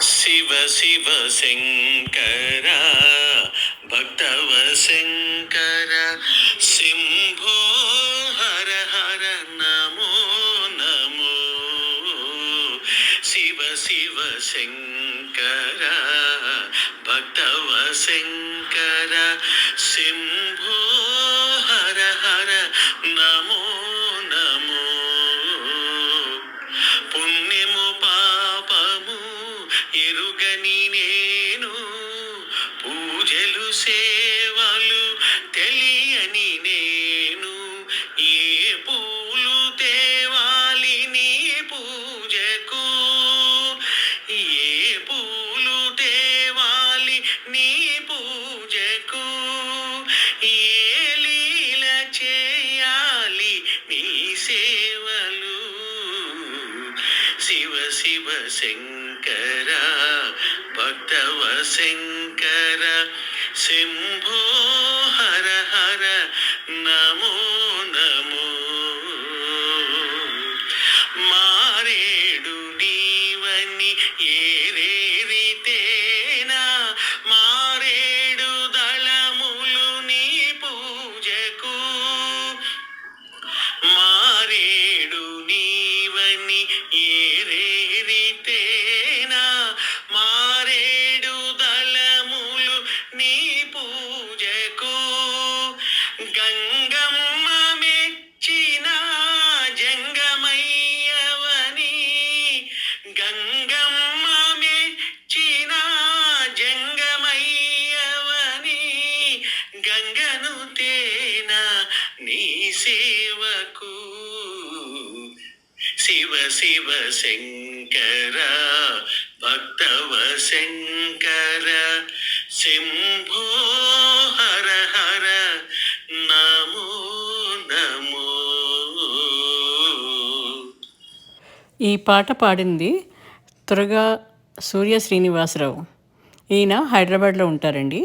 శివ శివ శంకర భక్తవ శంకర శంభో హర హర నమో నమో శివ శివ శంకర భక్తవ శంకర శంభో హర హర నమో నమో పుణ్యము పాపము ఎరుగని నేను పూజలు సేవలు తెలియని నేను ఏ పూలు తేవాలి నీ పూజకు ఏ పూలు తేవాలి నీ పూజకు ఏ లీల చేయాలి నీ సేవలు శివ శివ శంకర భక్తవ శంకర శంభో హర హర నమో నమో మారేడు నీవని ఏరేరితేనా మారేడు దళములు నీ పూజకు మారేడు నీవని ఏరేరితేనా మారేడు దళములు నీ పూజకు గంగమ్మ మెచ్చిన జంగమయ్యవని గంగమ్మ మెచ్చిన జంగమయ్యవని గంగను తేనా నీ సేవకు శివ శివ శంకర భక్తవ శంకర శంభో హర హర నమో నమో. ఈ పాట పాడింది తురగా సూర్య శ్రీనివాసరావు. ఈయన హైదరాబాద్లో ఉంటారండి.